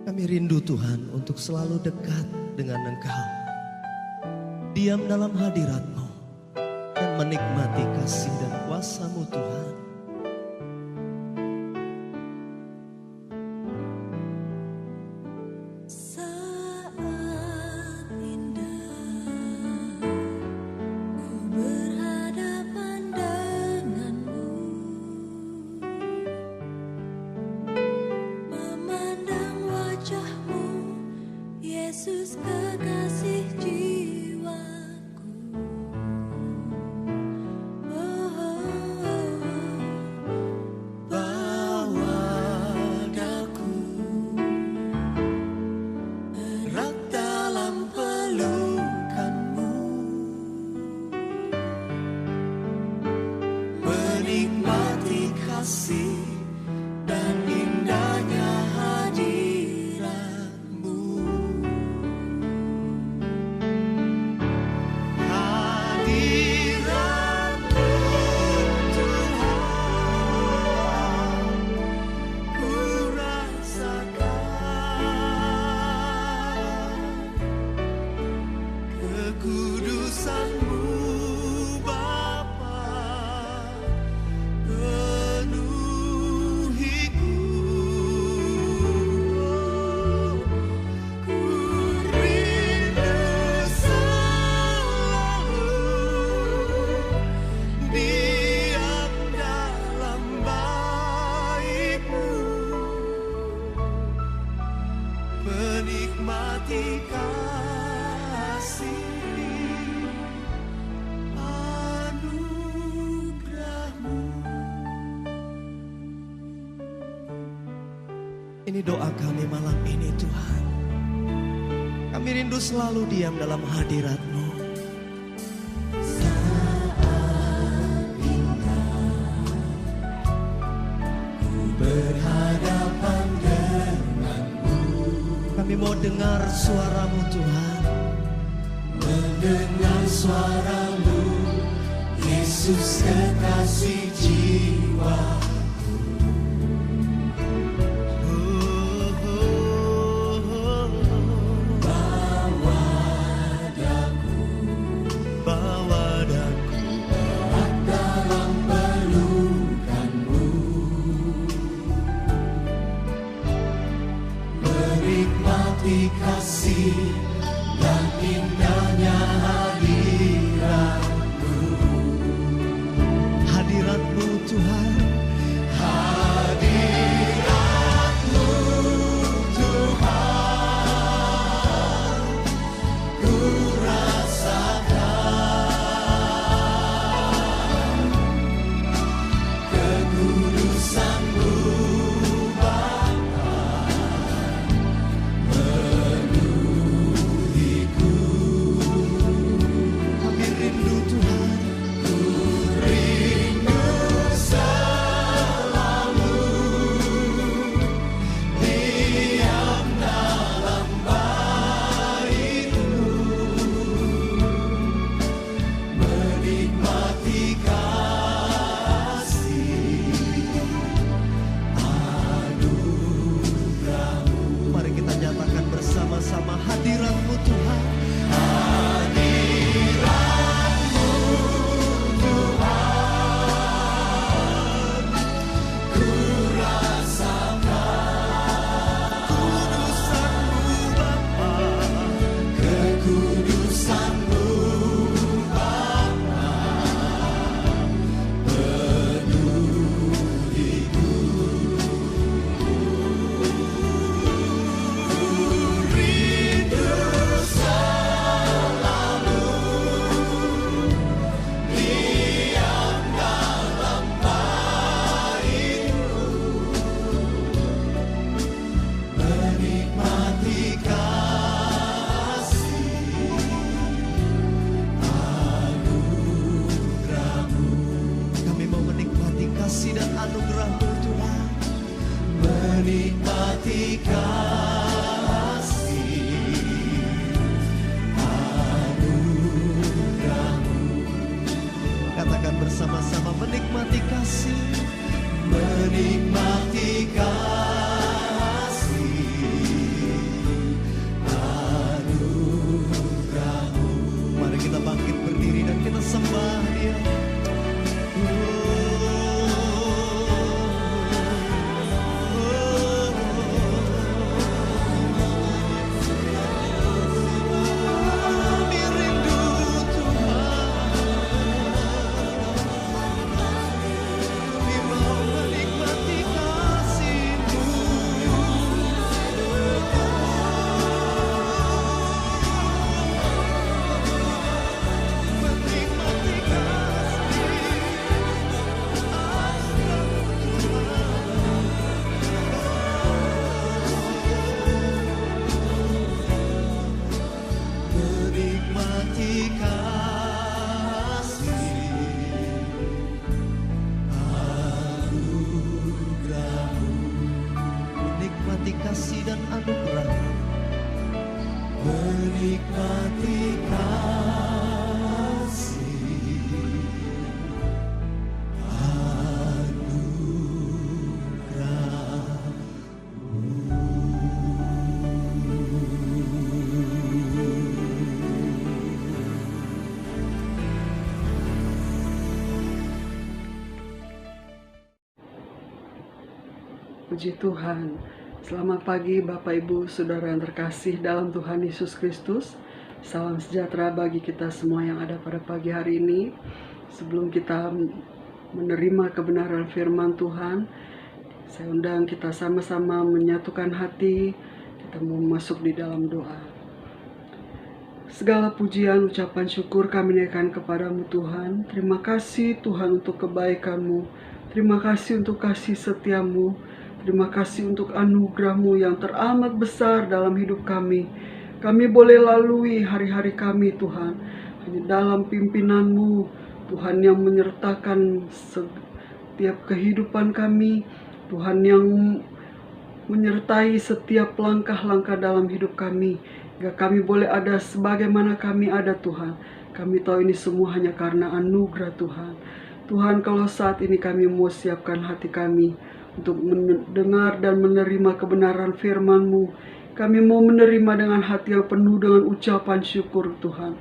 Kami rindu Tuhan untuk selalu dekat dengan Engkau, diam dalam hadirat-Mu, dan menikmati kasih dan kuasa-Mu Tuhan. Yesus kekasih jiwaku, bawa daku erat dalam pelukan-Mu, menikmati kasih dan indahnya kekudusan-Mu Bapa, penuhiku. Ku rindu selalu diam dalam bait-Mu, menikmati kasih anugerah-Mu. Ini doa kami malam ini Tuhan. Kami rindu selalu diam dalam hadirat-Mu. Berhadapan denganmu, kami mau dengar suara-Mu Tuhan. Mendengar suara-Mu, Yesus kekasih jiwa. Menikmati kasih dan indahnya hadirat-Mu, hadirat-Mu Tuhan, hadirat-Mu Tuhan, ku rasakan kekudusan-Mu sama hadirat-Mu Tuhan, hadirat-Mu Tuhan, ku rasakan kekudusan-Mu Bapa, kekudusan-Mu Bapa, penuhiku. Kasih dan anugerah-Mu Tuhan, menikmati kasih anugerah-Mu. Katakan bersama-sama, menikmati kasih, menikmati kasih kasih dan anugerah. Menikmati kasih anugerah. Puji Tuhan. Selamat pagi Bapak Ibu Saudara yang terkasih dalam Tuhan Yesus Kristus. Salam sejahtera bagi kita semua yang ada pada pagi hari ini. Sebelum kita menerima kebenaran firman Tuhan, saya undang kita sama-sama menyatukan hati. Kita mau masuk di dalam doa. Segala pujian, ucapan syukur kami naikkan kepadamu Tuhan. Terima kasih Tuhan untuk kebaikan-Mu. Terima kasih untuk kasih setia-Mu. Terima kasih untuk anugerah-Mu yang teramat besar dalam hidup kami. Kami boleh lalui hari-hari kami Tuhan. Hanya dalam pimpinan-Mu Tuhan yang menyertakan setiap kehidupan kami. Tuhan yang menyertai setiap langkah-langkah dalam hidup kami. Hingga kami boleh ada sebagaimana kami ada Tuhan. Kami tahu ini semua hanya karena anugerah Tuhan. Tuhan, kalau saat ini kami mau siapkan hati kami untuk mendengar dan menerima kebenaran firman-Mu. Kami mau menerima dengan hati yang penuh dengan ucapan syukur Tuhan.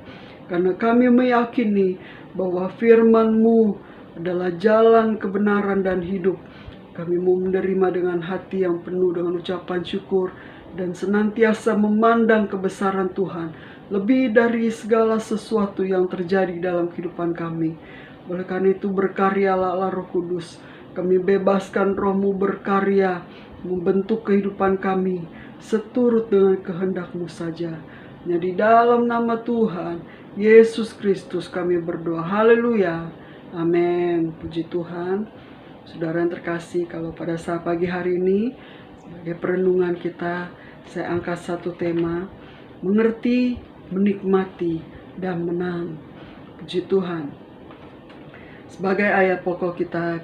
Karena kami meyakini bahwa firman-Mu adalah jalan kebenaran dan hidup. Kami mau menerima dengan hati yang penuh dengan ucapan syukur dan senantiasa memandang kebesaran Tuhan lebih dari segala sesuatu yang terjadi dalam kehidupan kami. Oleh karena itu berkaryalah Allah Roh Kudus. Kami bebaskan Roh-Mu berkarya, membentuk kehidupan kami seturut dengan kehendak-Mu saja. Hanya di dalam nama Tuhan Yesus Kristus kami berdoa. Haleluya. Amin. Puji Tuhan. Saudara yang terkasih, kalau pada saat pagi hari ini sebagai perenungan kita, saya angkat satu tema, mengerti, menikmati, dan menang. Puji Tuhan. Sebagai ayat pokok kita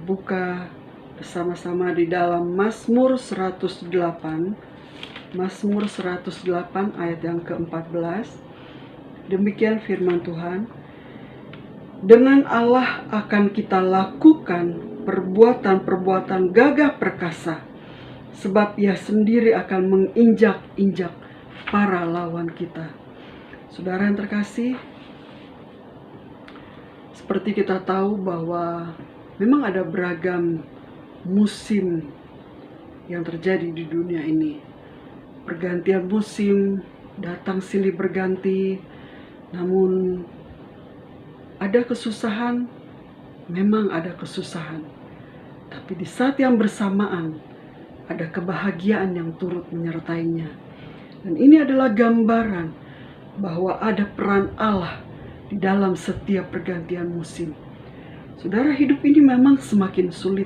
buka bersama-sama di dalam Mazmur 108. Mazmur 108 ayat yang ke-14. Demikian firman Tuhan. Dengan Allah akan kita lakukan perbuatan-perbuatan gagah perkasa, sebab Ia sendiri akan menginjak-injak para lawan kita. Saudara yang terkasih, seperti kita tahu bahwa memang ada beragam musim yang terjadi di dunia ini. Pergantian musim datang silih berganti, namun ada kesusahan, memang ada kesusahan. Tapi di saat yang bersamaan ada kebahagiaan yang turut menyertainya. Dan ini adalah gambaran bahwa ada peran Allah di dalam setiap pergantian musim. Saudara, hidup ini memang semakin sulit.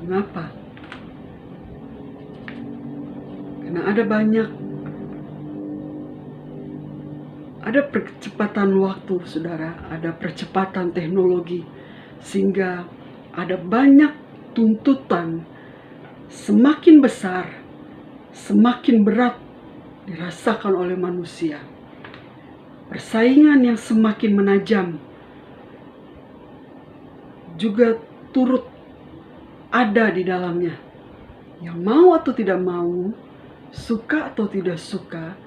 Mengapa? Karena ada percepatan waktu, saudara, ada percepatan teknologi, sehingga ada banyak tuntutan semakin besar, semakin berat dirasakan oleh manusia. Persaingan yang semakin menajam juga turut ada di dalamnya. Yang mau atau tidak mau, suka atau tidak suka,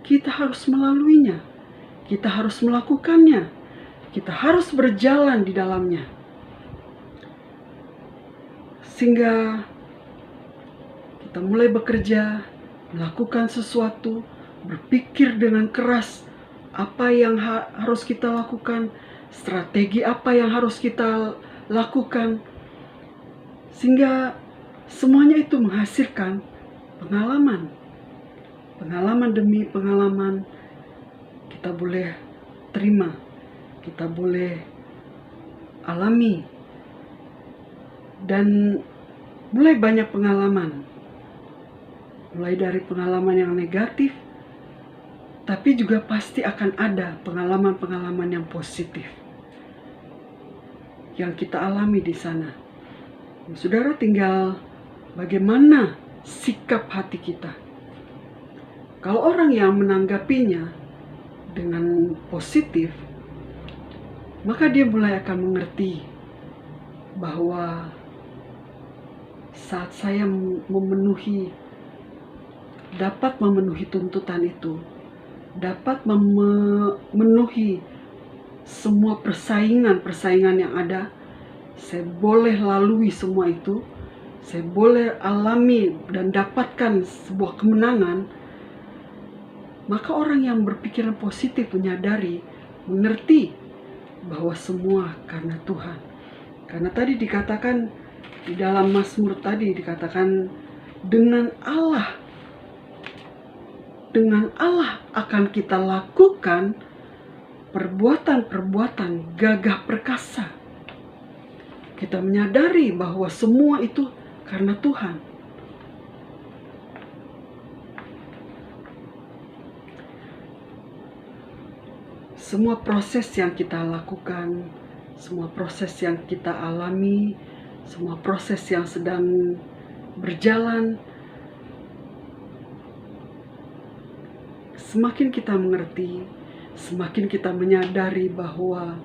kita harus melaluinya. Kita harus melakukannya. Kita harus berjalan di dalamnya. Sehingga kita mulai bekerja, melakukan sesuatu, berpikir dengan keras apa yang harus kita lakukan, strategi apa yang harus kita lakukan, sehingga semuanya itu menghasilkan pengalaman demi pengalaman. Kita boleh terima, kita boleh alami, dan mulai banyak pengalaman, mulai dari pengalaman yang negatif, tapi juga pasti akan ada pengalaman-pengalaman yang positif yang kita alami di sana. Saudara tinggal bagaimana sikap hati kita. Kalau orang yang menanggapinya dengan positif, maka dia mulai akan mengerti bahwa saat saya dapat memenuhi tuntutan itu, dapat memenuhi semua persaingan yang ada, saya boleh lalui semua itu, saya boleh alami dan dapatkan sebuah kemenangan. Maka orang yang berpikiran positif menyadari, mengerti bahwa semua karena Tuhan. Karena tadi dikatakan di dalam Mazmur tadi dikatakan dengan Allah akan kita lakukan perbuatan-perbuatan gagah perkasa. Kita menyadari bahwa semua itu karena Tuhan. Semua proses yang kita lakukan, semua proses yang kita alami, semua proses yang sedang berjalan, semakin kita mengerti, semakin kita menyadari bahwa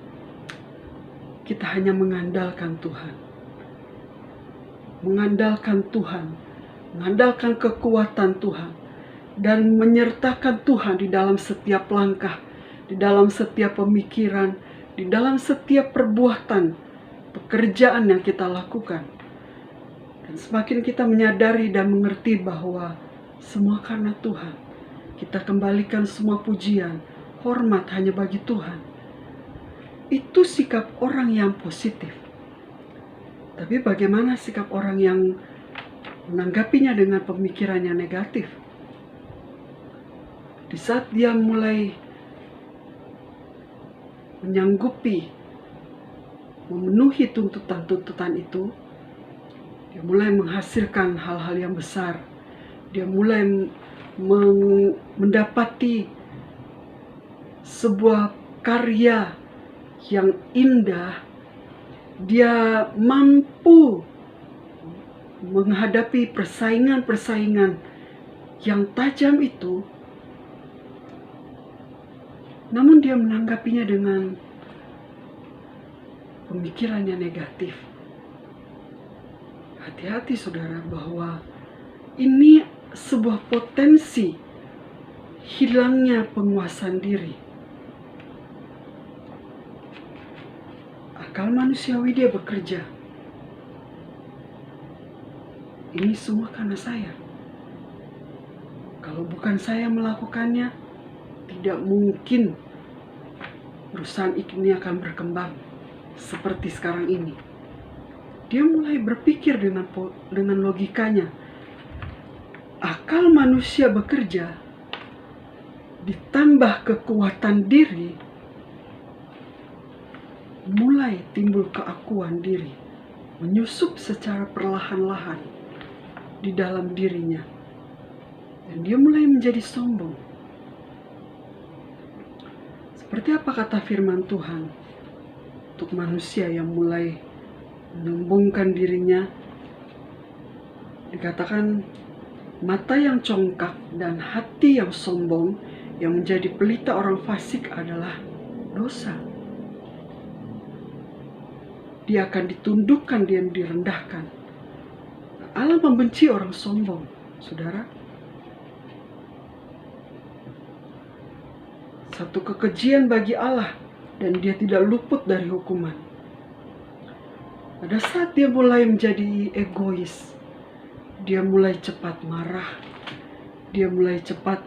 kita hanya mengandalkan Tuhan. Mengandalkan Tuhan, mengandalkan kekuatan Tuhan, dan menyertakan Tuhan di dalam setiap langkah, di dalam setiap pemikiran, di dalam setiap perbuatan, pekerjaan yang kita lakukan. Dan semakin kita menyadari dan mengerti bahwa semua karena Tuhan, kita kembalikan semua pujian, hormat hanya bagi Tuhan. Itu sikap orang yang positif. Tapi bagaimana sikap orang yang menanggapinya dengan pemikiran yang negatif? Di saat dia mulai menyanggupi, memenuhi tuntutan-tuntutan itu, dia mulai menghasilkan hal-hal yang besar. Dia mulai mendapati sebuah karya yang indah. Dia mampu menghadapi persaingan-persaingan yang tajam itu, namun dia menanggapinya dengan pemikiran yang negatif. Hati-hati saudara, bahwa ini sebuah potensi hilangnya penguasaan diri. Akal manusiawi dia bekerja. Ini semua karena saya. Kalau bukan saya melakukannya, tidak mungkin perusahaan ini akan berkembang seperti sekarang ini. Dia mulai berpikir dengan logikanya. Akal manusia bekerja, ditambah kekuatan diri, mulai timbul keakuan diri, menyusup secara perlahan-lahan di dalam dirinya. Dan dia mulai menjadi sombong. Seperti apa kata firman Tuhan untuk manusia yang mulai menyombongkan dirinya? Dikatakan, mata yang congkak dan hati yang sombong yang menjadi pelita orang fasik adalah dosa. Dia akan ditundukkan dan direndahkan. Allah membenci orang sombong, saudara. Satu kekejian bagi Allah, dan dia tidak luput dari hukuman. Pada saat dia mulai menjadi egois, dia mulai cepat marah, dia mulai cepat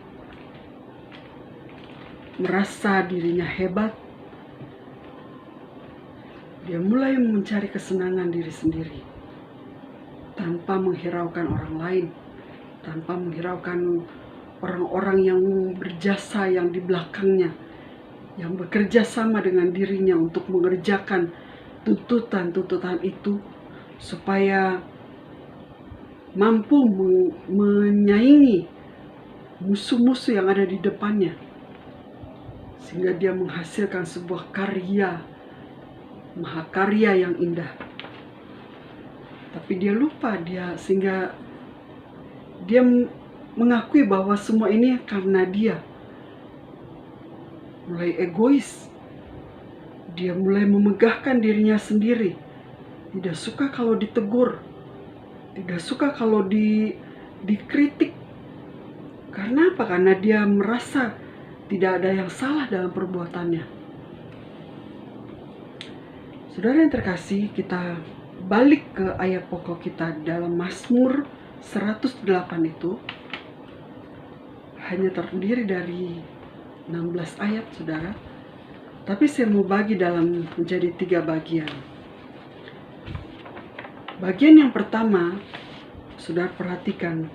merasa dirinya hebat, dia mulai mencari kesenangan diri sendiri tanpa menghiraukan orang lain, tanpa menghiraukan orang-orang yang berjasa yang di belakangnya, yang bekerja sama dengan dirinya untuk mengerjakan tuntutan-tuntutan itu supaya mampu menyaingi musuh-musuh yang ada di depannya, sehingga dia menghasilkan sebuah karya, mahakarya yang indah. Tapi dia lupa, sehingga dia mengakui bahwa semua ini karena dia. Mulai egois. Dia mulai memegahkan dirinya sendiri. Tidak suka kalau ditegur. Tidak suka kalau dikritik. Karena apa? Karena dia merasa tidak ada yang salah dalam perbuatannya. Saudara yang terkasih, kita balik ke ayat pokok kita dalam Mazmur 108 itu. Hanya terdiri dari 16 ayat, saudara. Tapi saya mau bagi menjadi 3 bagian. Bagian yang pertama, saudara perhatikan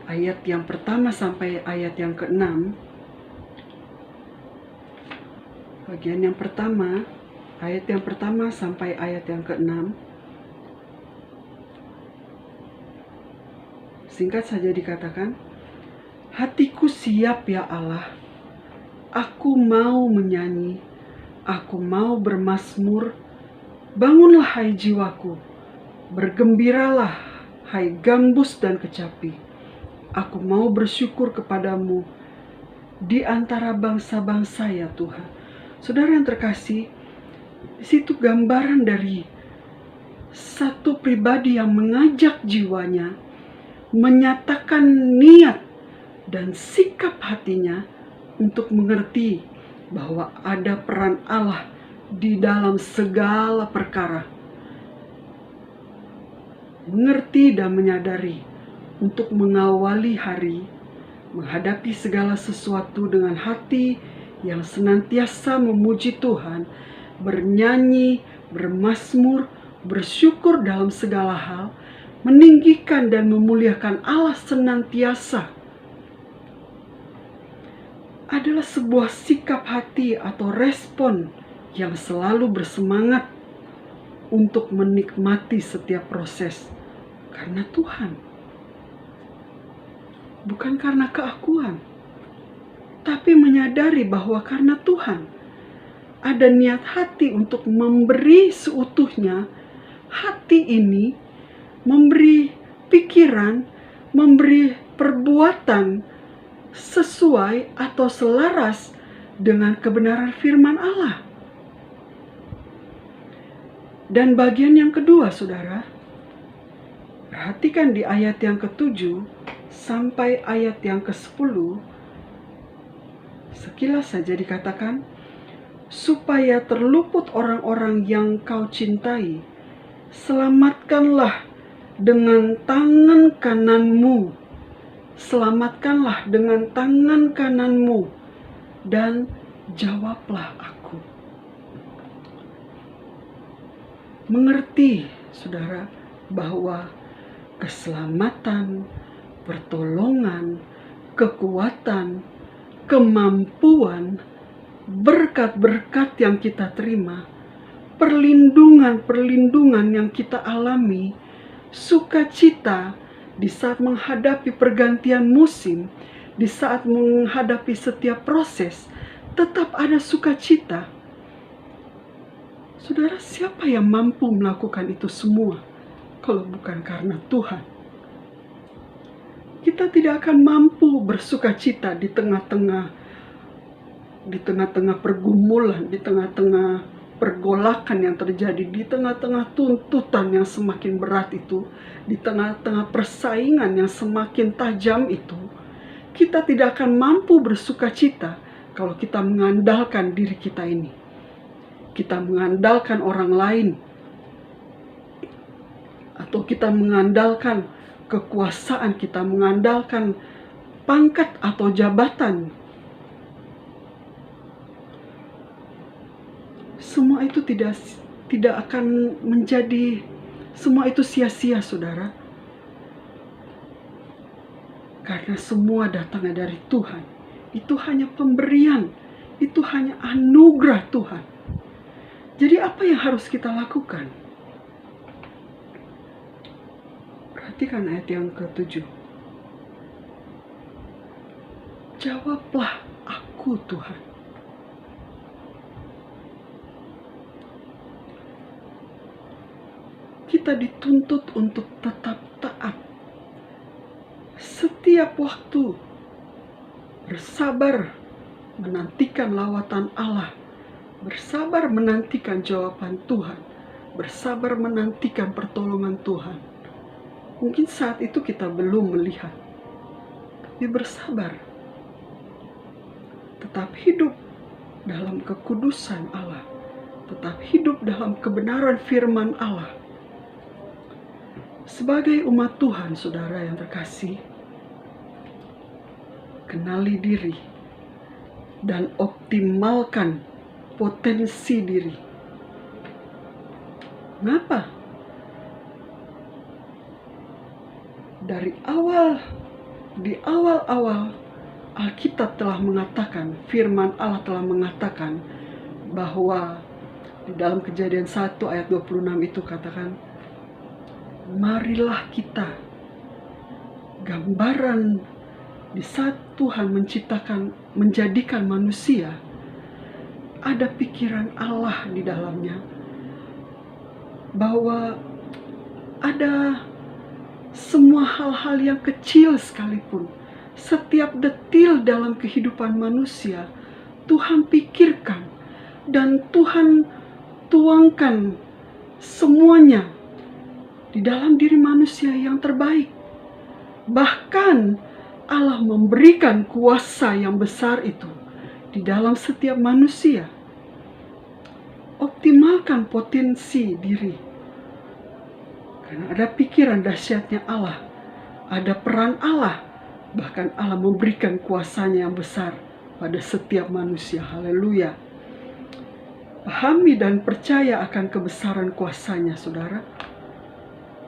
ayat yang pertama sampai ayat yang ke-6. Bagian yang pertama, ayat yang pertama sampai ayat yang ke-6. Singkat saja dikatakan, hatiku siap ya Allah, aku mau menyanyi, aku mau bermazmur, bangunlah hai jiwaku, bergembiralah hai gambus dan kecapi, aku mau bersyukur kepadamu di antara bangsa-bangsa ya Tuhan. Saudara yang terkasih, di situ gambaran dari satu pribadi yang mengajak jiwanya, menyatakan niat dan sikap hatinya untuk mengerti bahwa ada peran Allah di dalam segala perkara. Mengerti dan menyadari untuk mengawali hari, menghadapi segala sesuatu dengan hati yang senantiasa memuji Tuhan, bernyanyi, bermazmur, bersyukur dalam segala hal, meninggikan dan memuliakan Allah senantiasa, adalah sebuah sikap hati atau respon yang selalu bersemangat untuk menikmati setiap proses karena Tuhan, bukan karena keakuan, tapi menyadari bahwa karena Tuhan ada niat hati untuk memberi seutuhnya. Hati ini memberi pikiran, memberi perbuatan sesuai atau selaras dengan kebenaran firman Allah. Dan bagian yang kedua, saudara, perhatikan di ayat yang ke-7 sampai ayat yang ke-10. Sekilas saja dikatakan, supaya terluput orang-orang yang kau cintai, selamatkanlah dengan tangan kananmu. Selamatkanlah dengan tangan kananmu dan jawablah aku. Mengerti, saudara, bahwa keselamatan, pertolongan, kekuatan, kemampuan, berkat-berkat yang kita terima, perlindungan-perlindungan yang kita alami, sukacita di saat menghadapi pergantian musim, di saat menghadapi setiap proses, tetap ada sukacita. Saudara, siapa yang mampu melakukan itu semua kalau bukan karena Tuhan? Kita tidak akan mampu bersukacita di tengah-tengah pergumulan, di tengah-tengah pergolakan yang terjadi, di tengah-tengah tuntutan yang semakin berat itu, di tengah-tengah persaingan yang semakin tajam itu. Kita tidak akan mampu bersukacita kalau kita mengandalkan diri kita ini. Kita mengandalkan orang lain, atau kita mengandalkan kekuasaan, kita mengandalkan pangkat atau jabatan. Semua itu tidak akan menjadi, semua itu sia-sia, saudara. Karena semua datangnya dari Tuhan. Itu hanya pemberian, itu hanya anugerah Tuhan. Jadi apa yang harus kita lakukan? Perhatikan ayat yang ke-7. Jawablah aku, Tuhan. Kita kita dituntut untuk tetap taat. Setiap waktu bersabar menantikan lawatan Allah, bersabar menantikan jawaban Tuhan, bersabar menantikan pertolongan Tuhan. Mungkin saat itu kita belum melihat, tapi bersabar. Tetap hidup dalam kekudusan Allah, tetap hidup dalam kebenaran firman Allah. Sebagai umat Tuhan, saudara yang terkasih, kenali diri dan optimalkan potensi diri. Mengapa? Di awal Alkitab telah mengatakan, firman Allah telah mengatakan bahwa di dalam Kejadian 1 ayat 26 itu katakan, marilah kita, gambaran di saat Tuhan menjadikan manusia, ada pikiran Allah di dalamnya, bahwa ada semua hal-hal yang kecil sekalipun, setiap detil dalam kehidupan manusia, Tuhan pikirkan dan Tuhan tuangkan semuanya di dalam diri manusia yang terbaik. Bahkan Allah memberikan kuasa yang besar itu di dalam setiap manusia. Optimalkan potensi diri. Karena ada pikiran dahsyatnya Allah, ada peran Allah, bahkan Allah memberikan kuasanya yang besar pada setiap manusia. Haleluya. Pahami dan percaya akan kebesaran kuasanya, saudara.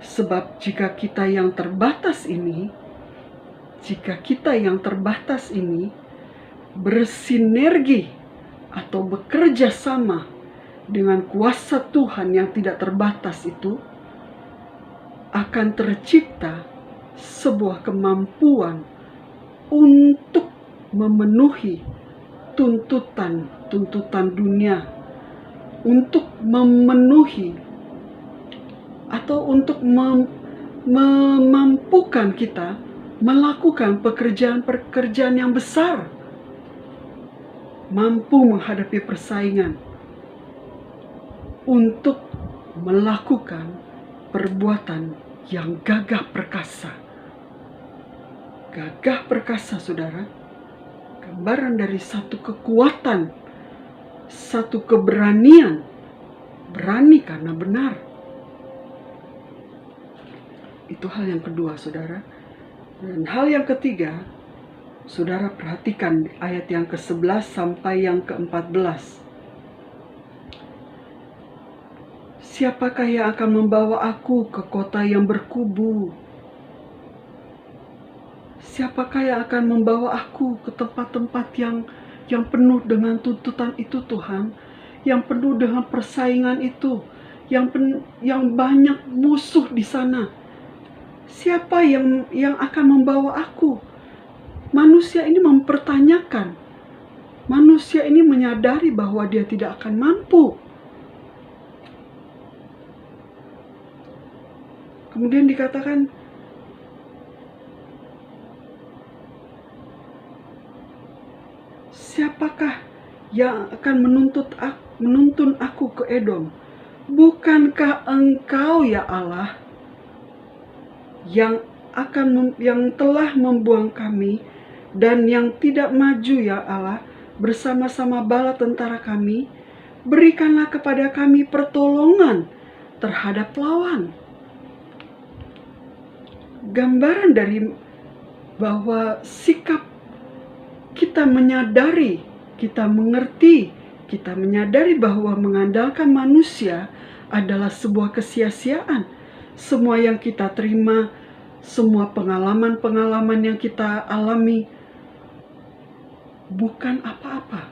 Sebab jika kita yang terbatas ini bersinergi atau bekerja sama dengan kuasa Tuhan yang tidak terbatas itu, akan tercipta sebuah kemampuan untuk memenuhi tuntutan dunia, untuk memenuhi atau untuk memampukan kita melakukan pekerjaan-pekerjaan yang besar, mampu menghadapi persaingan, untuk melakukan perbuatan yang gagah perkasa. Gagah perkasa, saudara, gambaran dari satu kekuatan, satu keberanian, berani karena benar. Itu hal yang kedua, saudara. Dan hal yang ketiga, saudara perhatikan ayat yang ke-11 sampai yang ke-14. Siapakah yang akan membawa aku ke kota yang berkubu? Siapakah yang akan membawa aku ke tempat-tempat yang penuh dengan tuntutan itu, Tuhan? Yang penuh dengan persaingan itu, yang banyak musuh di sana. Siapa yang akan membawa aku? Manusia ini mempertanyakan. Manusia ini menyadari bahwa dia tidak akan mampu. Kemudian dikatakan, siapakah yang akan menuntun aku ke Edom? Bukankah Engkau, ya Allah, yang telah membuang kami dan yang tidak maju, ya Allah, bersama-sama bala tentara kami? Berikanlah kepada kami pertolongan terhadap lawan. Gambaran dari bahwa sikap kita menyadari, kita mengerti, kita menyadari bahwa mengandalkan manusia adalah sebuah kesia-siaan. Semua yang kita terima, semua pengalaman-pengalaman yang kita alami bukan apa-apa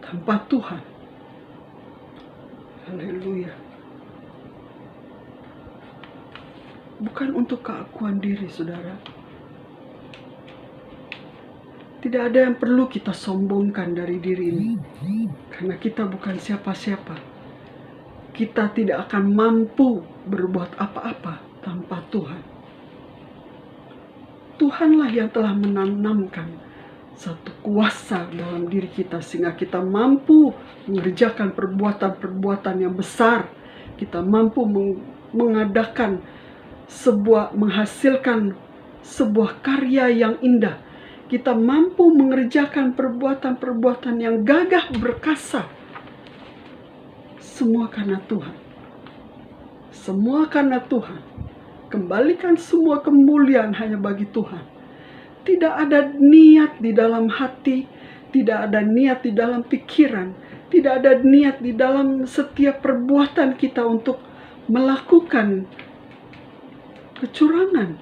tanpa Tuhan. Haleluya. Bukan untuk keakuan diri, saudara. Tidak ada yang perlu kita sombongkan dari diri ini. Karena kita bukan siapa-siapa. kita tidak akan mampu berbuat apa-apa tanpa Tuhan. Tuhanlah yang telah menanamkan satu kuasa dalam diri kita sehingga kita mampu mengerjakan perbuatan-perbuatan yang besar. Kita mampu menghasilkan sebuah karya yang indah. Kita mampu mengerjakan perbuatan-perbuatan yang gagah berkasa. Semua karena Tuhan. Semua karena Tuhan. Kembalikan semua kemuliaan hanya bagi Tuhan. Tidak ada niat di dalam hati, tidak ada niat di dalam pikiran, tidak ada niat di dalam setiap perbuatan kita untuk melakukan kecurangan.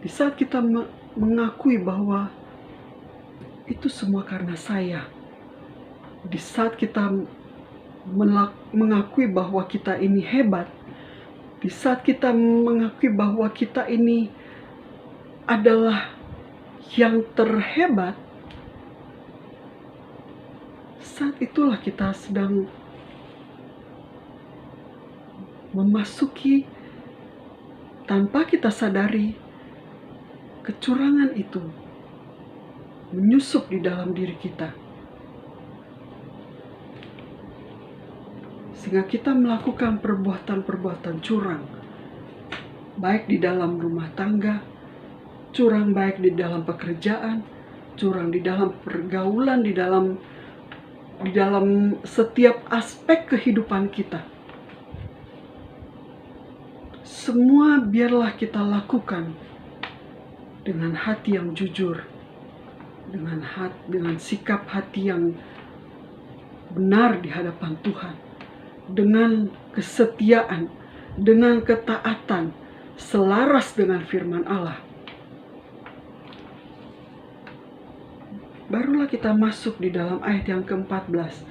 Di saat kita mengakui bahwa itu semua karena saya, di saat kita mengakui bahwa kita ini hebat, di saat kita mengakui bahwa kita ini adalah yang terhebat, saat itulah kita sedang memasuki, tanpa kita sadari, kecurangan itu menyusup di dalam diri kita. Sehingga kita melakukan perbuatan-perbuatan curang, baik di dalam rumah tangga, curang baik di dalam pekerjaan, curang di dalam pergaulan, di dalam setiap aspek kehidupan kita. Semua biarlah kita lakukan dengan hati yang jujur, dengan sikap hati yang benar di hadapan Tuhan, dengan kesetiaan, dengan ketaatan, selaras dengan firman Allah. Barulah kita masuk di dalam ayat yang ke-14.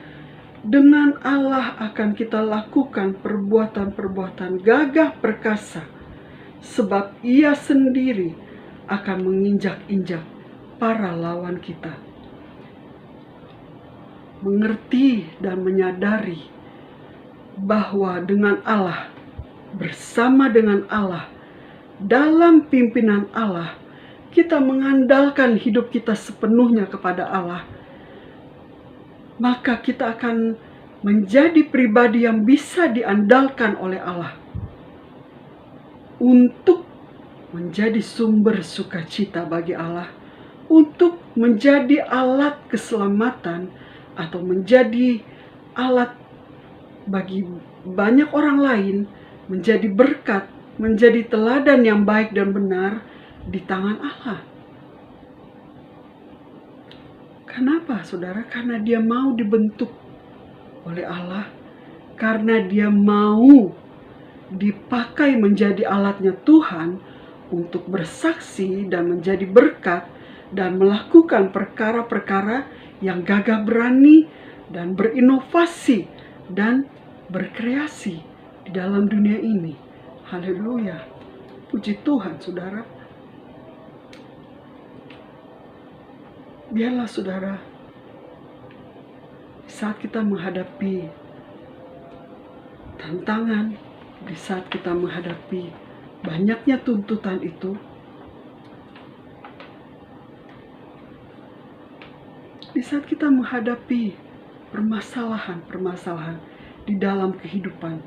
Dengan Allah akan kita lakukan perbuatan-perbuatan gagah perkasa, sebab Ia sendiri akan menginjak-injak para lawan kita. Mengerti dan menyadari bahwa dengan Allah, bersama dengan Allah, dalam pimpinan Allah, kita mengandalkan hidup kita sepenuhnya kepada Allah, maka kita akan menjadi pribadi yang bisa diandalkan oleh Allah untuk menjadi sumber sukacita bagi Allah, untuk menjadi alat keselamatan atau menjadi alat bagi banyak orang lain, menjadi berkat, menjadi teladan yang baik dan benar di tangan Allah. Kenapa, saudara? Karena dia mau dibentuk oleh Allah, karena dia mau dipakai menjadi alatnya Tuhan untuk bersaksi dan menjadi berkat dan melakukan perkara-perkara yang gagah berani dan berinovasi dan berkreasi di dalam dunia ini. Haleluya. Puji Tuhan, saudara. Biarlah, saudara, saat kita menghadapi tantangan, di saat kita menghadapi banyaknya tuntutan itu, di saat kita menghadapi permasalahan-permasalahan di dalam kehidupan,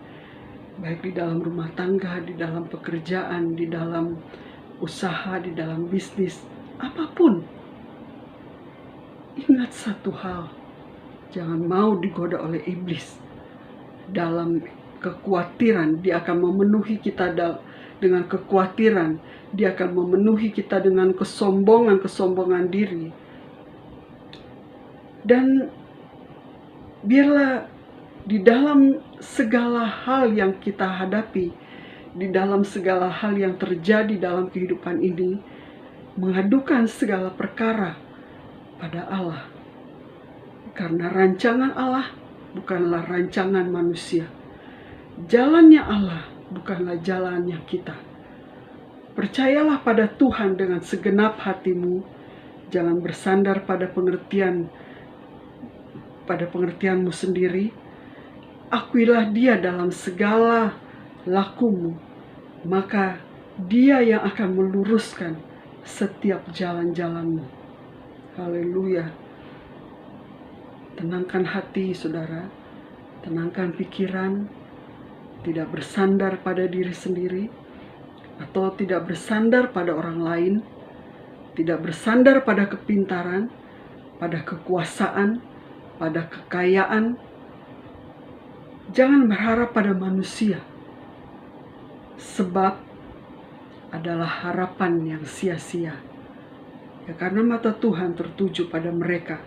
baik di dalam rumah tangga, di dalam pekerjaan, di dalam usaha, di dalam bisnis, apapun, ingat satu hal, jangan mau digoda oleh iblis dalam kekhawatiran. Dia akan memenuhi kita dengan kekhawatiran, dia akan memenuhi kita dengan kesombongan diri. Dan biarlah di dalam segala hal yang kita hadapi, di dalam segala hal yang terjadi dalam kehidupan ini, mengadukan segala perkara pada Allah. Karena rancangan Allah bukanlah rancangan manusia. Jalannya Allah bukanlah jalannya kita. Percayalah pada Tuhan dengan segenap hatimu Jangan bersandar pada pengertianmu sendiri. Akuilah Dia dalam segala lakumu, maka Dia yang akan meluruskan setiap jalan-jalanmu. Haleluya. Tenangkan hati, saudara. Tenangkan pikiran. Tidak bersandar pada diri sendiri, atau tidak bersandar pada orang lain, tidak bersandar pada kepintaran, pada kekuasaan, pada kekayaan. Jangan berharap pada manusia, sebab adalah harapan yang sia-sia. Ya, karena mata Tuhan tertuju pada mereka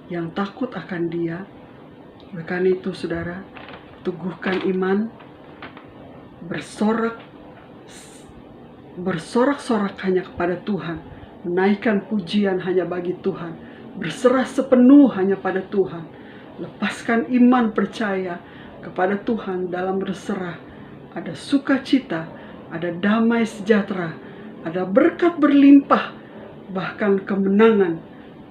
yang takut akan Dia. Oleh karena itu, saudara, teguhkan iman, bersorak-sorak hanya kepada Tuhan, menaikkan pujian hanya bagi Tuhan, berserah sepenuh hanya pada Tuhan, lepaskan iman percaya kepada Tuhan. Dalam berserah ada sukacita, ada damai sejahtera, ada berkat berlimpah, bahkan kemenangan.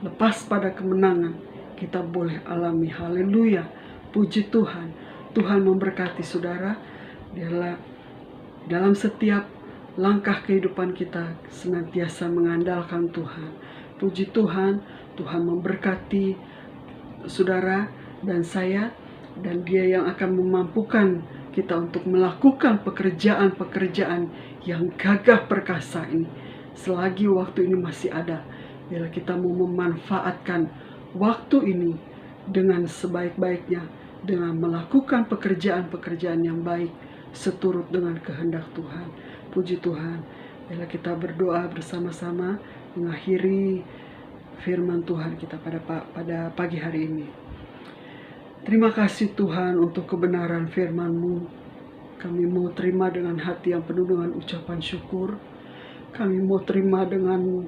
Lepas pada kemenangan kita boleh alami. Haleluya, puji Tuhan. Tuhan memberkati saudara. Dalam setiap langkah kehidupan kita senantiasa mengandalkan Tuhan. Puji Tuhan, Tuhan memberkati saudara dan saya, dan Dia yang akan memampukan kita untuk melakukan pekerjaan-pekerjaan yang gagah perkasa ini selagi waktu ini masih ada. Bila kita mau memanfaatkan waktu ini dengan sebaik-baiknya, dengan melakukan pekerjaan-pekerjaan yang baik seturut dengan kehendak Tuhan. Puji Tuhan. Bila kita berdoa bersama-sama mengakhiri firman Tuhan kita pada pagi hari ini. Terima kasih Tuhan untuk kebenaran firman-Mu. Kami mau terima dengan hati yang penuh dengan ucapan syukur. Kami mau terima dengan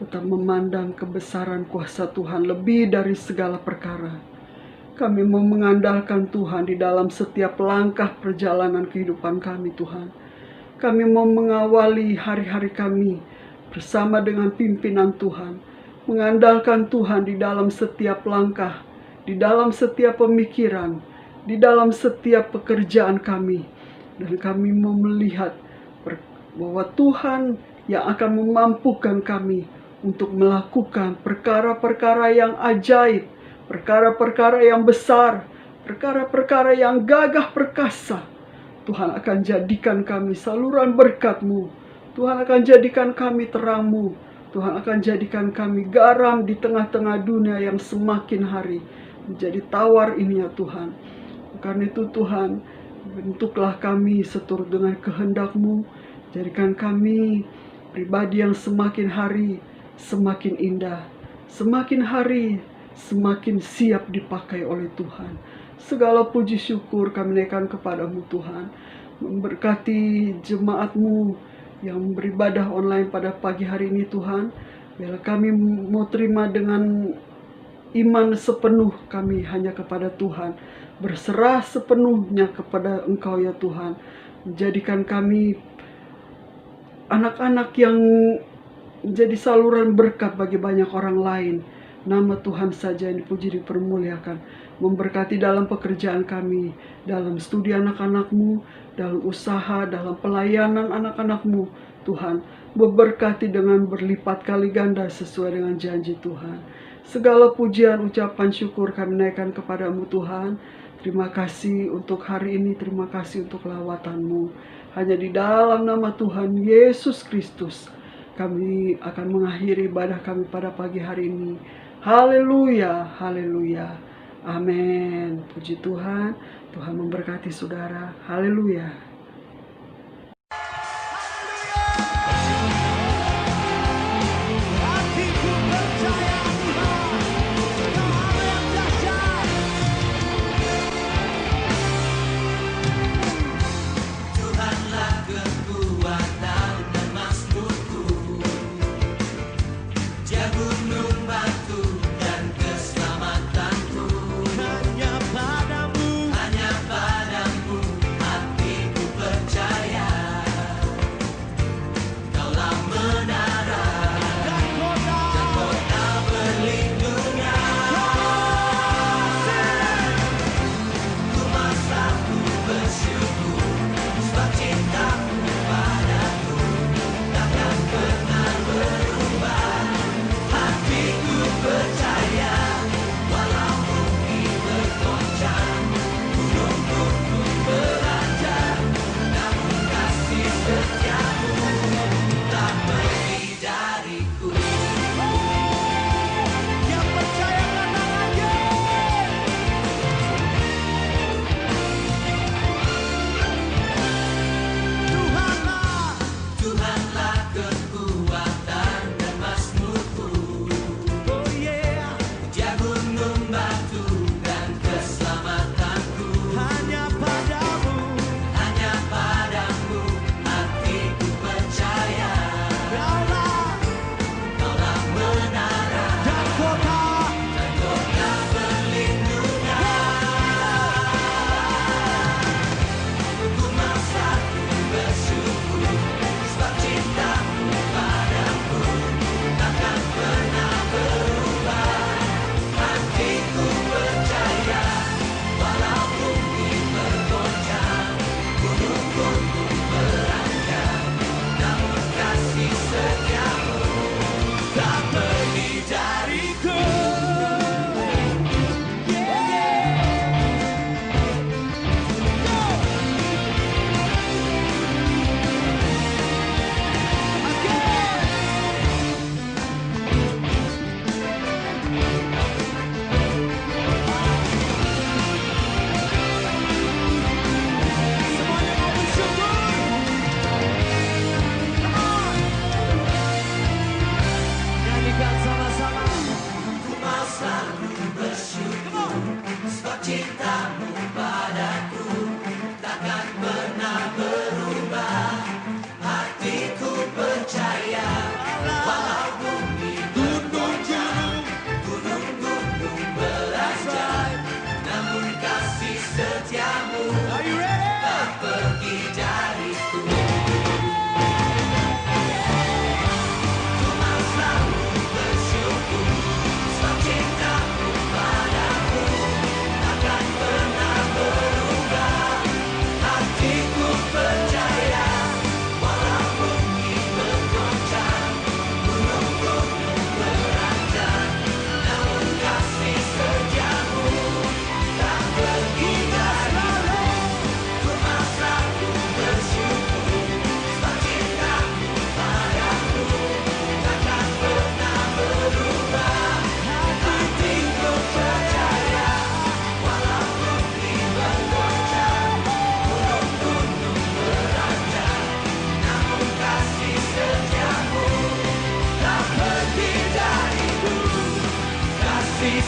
tetap memandang kebesaran kuasa Tuhan lebih dari segala perkara. Kami mau mengandalkan Tuhan di dalam setiap langkah perjalanan kehidupan kami, Tuhan. Kami mau mengawali hari-hari kami bersama dengan pimpinan Tuhan. Mengandalkan Tuhan di dalam setiap langkah, di dalam setiap pemikiran, di dalam setiap pekerjaan kami. Dan kami mau melihat bahwa Tuhan yang akan memampukan kami untuk melakukan perkara-perkara yang ajaib, perkara-perkara yang besar, perkara-perkara yang gagah perkasa. Tuhan akan jadikan kami saluran berkat-Mu. Tuhan akan jadikan kami terang-Mu. Tuhan akan jadikan kami garam di tengah-tengah dunia yang semakin hari menjadi tawar ini, ya Tuhan. Karena itu Tuhan, bentuklah kami seturut dengan kehendak-Mu. Jadikan kami pribadi yang semakin hari semakin indah, semakin hari semakin siap dipakai oleh Tuhan. Segala puji syukur kami naikkan kepadamu Tuhan. Memberkati jemaat-Mu yang beribadah online pada pagi hari ini Tuhan. Bila kami mau terima dengan iman sepenuh kami hanya kepada Tuhan. Berserah sepenuhnya kepada Engkau ya Tuhan. Menjadikan kami anak-anak yang menjadi saluran berkat bagi banyak orang lain. Nama Tuhan saja yang dipuji dipermuliakan. Memberkati dalam pekerjaan kami, dalam studi anak-anak-Mu, dalam usaha, dalam pelayanan anak-anak-Mu. Tuhan, memberkati dengan berlipat kali ganda sesuai dengan janji Tuhan. Segala pujian, ucapan syukur kami naikkan kepadamu Tuhan. Terima kasih untuk hari ini, terima kasih untuk lawatan-Mu. Hanya di dalam nama Tuhan Yesus Kristus kami akan mengakhiri ibadah kami pada pagi hari ini. Haleluya, haleluya, amin. Puji Tuhan, Tuhan memberkati saudara. Haleluya. Hanya padamu hatiku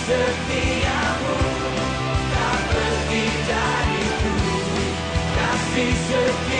Setiamu tak pergi dariku, kasih setia.